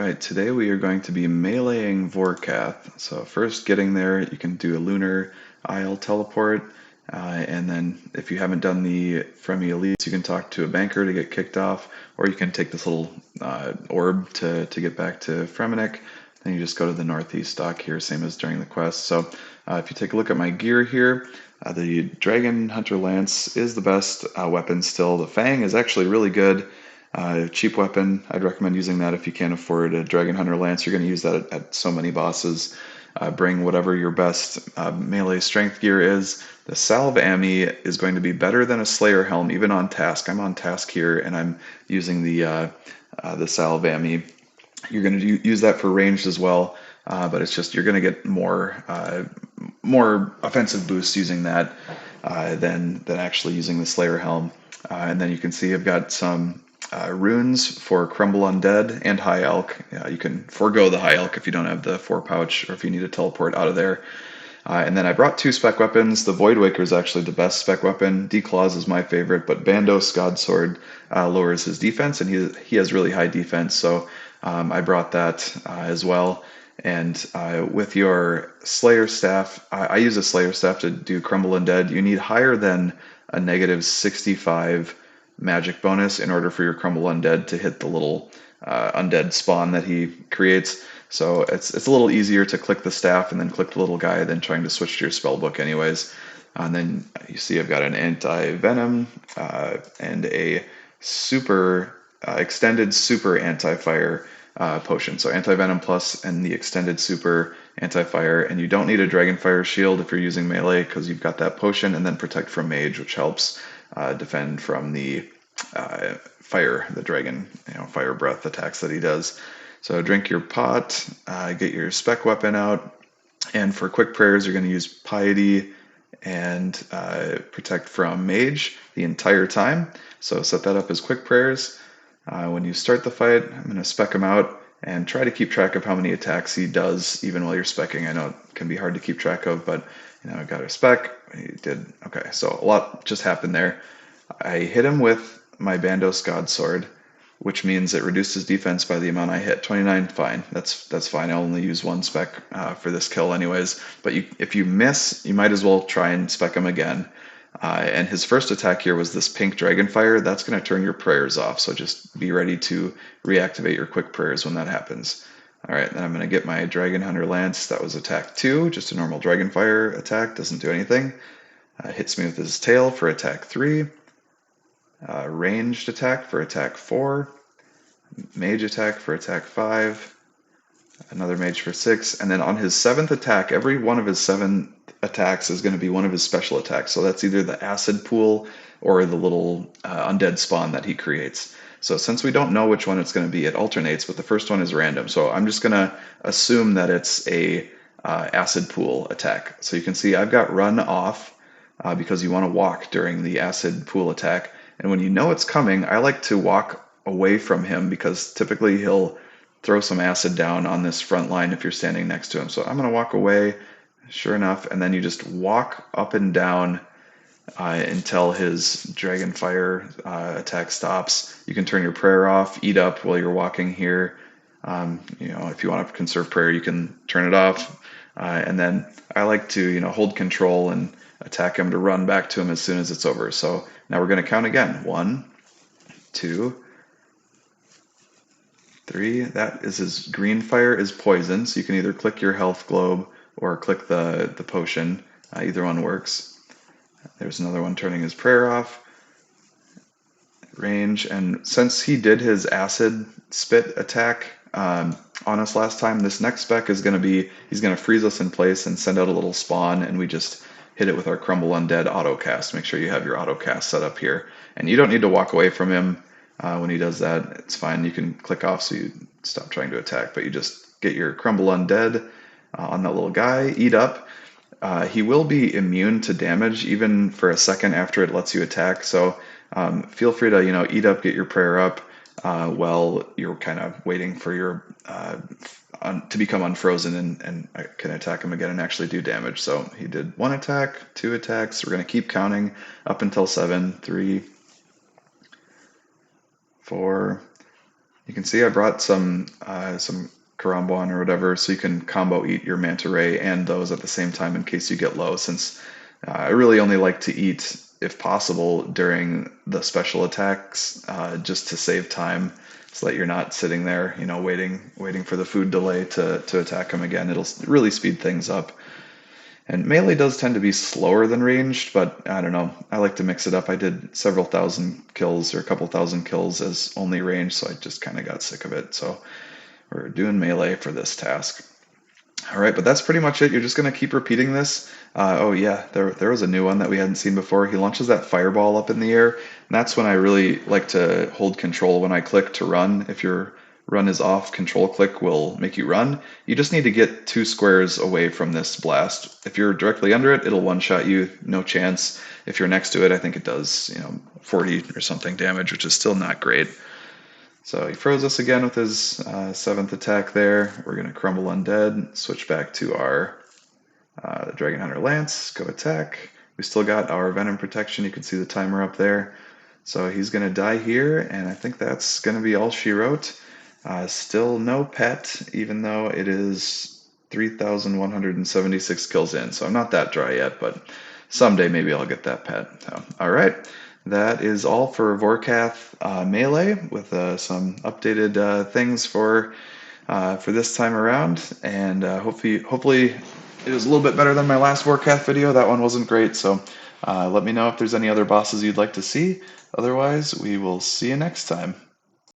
Alright, today we are going to be meleeing Vorkath. So first getting there, you can do a lunar isle teleport, and then if you haven't done the Fremi Elites, you can talk to a banker to get kicked off, or you can take this little orb to get back to Fremennik. Then you just go to the northeast dock here, same as during the quest. So if you take a look at my gear here, the Dragon Hunter Lance is the best weapon still. The Fang is actually really good. Cheap weapon, I'd recommend using that if you can't afford a Dragon Hunter Lance. You're going to use that at so many bosses. Bring whatever your best melee strength gear is. The Salve Ami is going to be better than a Slayer Helm, even on task. I'm on task here, and I'm using the Salve Ami. You're going to use that for ranged as well, but it's just you're going to get more offensive boosts using that than actually using the Slayer Helm. And then you can see I've got some runes for Crumble Undead and High Elk. You can forego the High Elk if you don't have the 4-pouch or if you need to teleport out of there. And then I brought 2 spec weapons. The Voidwaker is actually the best spec weapon. D-Claws is my favorite, but Bandos Godsword lowers his defense, and he has really high defense, so I brought that as well. And with your Slayer Staff, I use a Slayer Staff to do Crumble Undead. You need higher than a negative 65 magic bonus in order for your Crumble Undead to hit the little undead spawn that he creates. So it's a little easier to click the staff and then click the little guy than trying to switch to your spellbook anyways. And then you see I've got an anti-venom and a super extended super anti-fire potion. So anti-venom plus and the extended super anti-fire. And you don't need a Dragonfire shield if you're using melee because you've got that potion, and then protect from mage, which helps defend from the fire, the dragon, fire breath attacks that he does. So drink your pot, get your spec weapon out, and for quick prayers, you're going to use Piety and protect from mage the entire time. So set that up as quick prayers. When you start the fight, I'm going to spec him out and try to keep track of how many attacks he does even while you're specking. I know it can be hard to keep track of, but I got a spec. He did okay. So a lot just happened there. I hit him with my Bandos Godsword, which means it reduces defense by the amount I hit. 29, fine. That's fine. I'll only use 1 spec for this kill anyways. But if you miss, you might as well try and spec him again. And his first attack here was this pink Dragonfire. That's going to turn your prayers off, so just be ready to reactivate your quick prayers when that happens. Alright, then I'm going to get my Dragon Hunter Lance. That was attack 2, just a normal Dragonfire attack, doesn't do anything. Hits me with his tail for attack 3. Ranged attack for attack 4. Mage attack for attack 5. Another mage for 6. And then on his 7th attack, every one of his 7 attacks is going to be one of his special attacks. So that's either the acid pool or the little undead spawn that he creates. So since we don't know which one it's going to be, it alternates, but the first one is random. So I'm just going to assume that it's a acid pool attack. So you can see I've got run off because you want to walk during the acid pool attack. And when you know it's coming, I like to walk away from him because typically he'll throw some acid down on this front line if you're standing next to him. So I'm going to walk away, sure enough, and then you just walk up and down until his Dragonfire attack stops. You can turn your prayer off, eat up while you're walking here. If you want to conserve prayer, you can turn it off. And then I like to, hold control and attack him to run back to him as soon as it's over. So now we're going to count again. 1, 2, 3. That is his green fire is poison, so you can either click your health globe or click the potion. Either one works. There's another one turning his prayer off. Range, and since he did his acid spit attack on us last time, this next spec is going to be, he's going to freeze us in place and send out a little spawn, and we just hit it with our Crumble Undead autocast. Make sure you have your autocast set up here. And you don't need to walk away from him when he does that. It's fine. You can click off so you stop trying to attack, but you just get your Crumble Undead on that little guy, eat up. He will be immune to damage even for a second after it lets you attack, so feel free to eat up, get your prayer up while you're kind of waiting for your to become unfrozen and can attack him again and actually do damage. So he did 1 attack, 2 attacks. We're going to keep counting up until 7. 3, 4, You can see I brought some Karambwan or whatever, so you can combo eat your Manta Ray and those at the same time in case you get low, since I really only like to eat, if possible, during the special attacks, just to save time, so that you're not sitting there, waiting for the food delay to attack them again. It'll really speed things up. And melee does tend to be slower than ranged, but I don't know. I like to mix it up. I did several thousand kills or a couple thousand kills as only range, so I just kind of got sick of it. So we're doing melee for this task. All right, but that's pretty much it. You're just going to keep repeating this. Oh yeah, there was a new one that we hadn't seen before. He launches that fireball up in the air, and that's when I really like to hold control when I click to run. If your run is off, control click will make you run. You just need to get 2 squares away from this blast. If you're directly under it, it'll one-shot you, no chance. If you're next to it, I think it does, 40 or something damage, which is still not great. So he froze us again with his 7th attack there. We're going to crumble undead, switch back to our Dragon Hunter Lance, go attack. We still got our Venom protection. You can see the timer up there. So he's going to die here, and I think that's going to be all she wrote. Still no pet, even though it is 3,176 kills in. So I'm not that dry yet, but someday maybe I'll get that pet. So, all right. That is all for Vorkath Melee with some updated things for this time around, and hopefully it was a little bit better than my last Vorkath video. That one wasn't great, so let me know if there's any other bosses you'd like to see. Otherwise, we will see you next time.